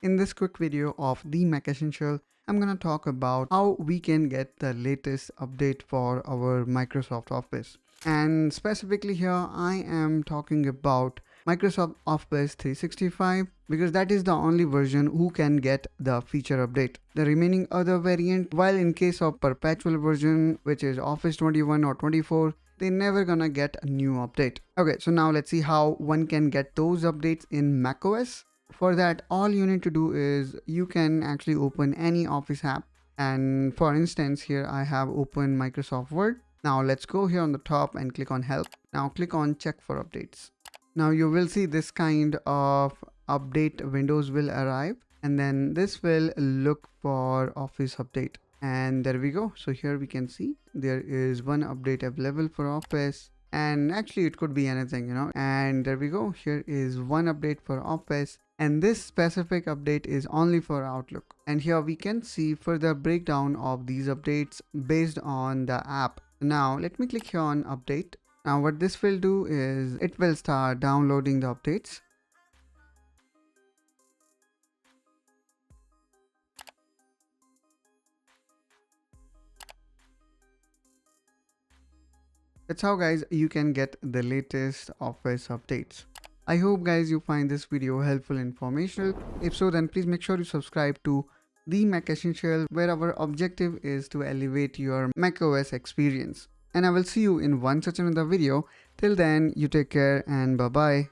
In this quick video of the Mac Essential, I'm going to talk about how we can get the latest update for our Microsoft Office. And specifically here, I am talking about Microsoft Office 365 because that is the only version who can get the feature update. The remaining other variant, while in case of Perpetual version, which is Office 21 or 24, they're never gonna get a new update. Okay, so now let's see how one can get those updates in macOS. For that, all you need to do is you can actually open any Office app. And for instance, here I have opened Microsoft Word. Now let's go here on the top and click on help. Now click on check for updates. Now you will see this kind of update windows will arrive, and then this will look for Office update. And there we go. So here we can see there is one update available for Office, and actually it could be anything. And there we go. Here is one update for Office, and this specific update is only for Outlook. And here we can see further breakdown of these updates based on the app. Now let me click here on update. Now what this will do is it will start downloading the updates. That's how guys you can get the latest Office updates. I hope guys you find this video helpful and informational. If so, then please make sure you subscribe to the Mac Essential, where our objective is to elevate your macOS experience. And I will see you in one such another video. Till then, you take care and bye bye.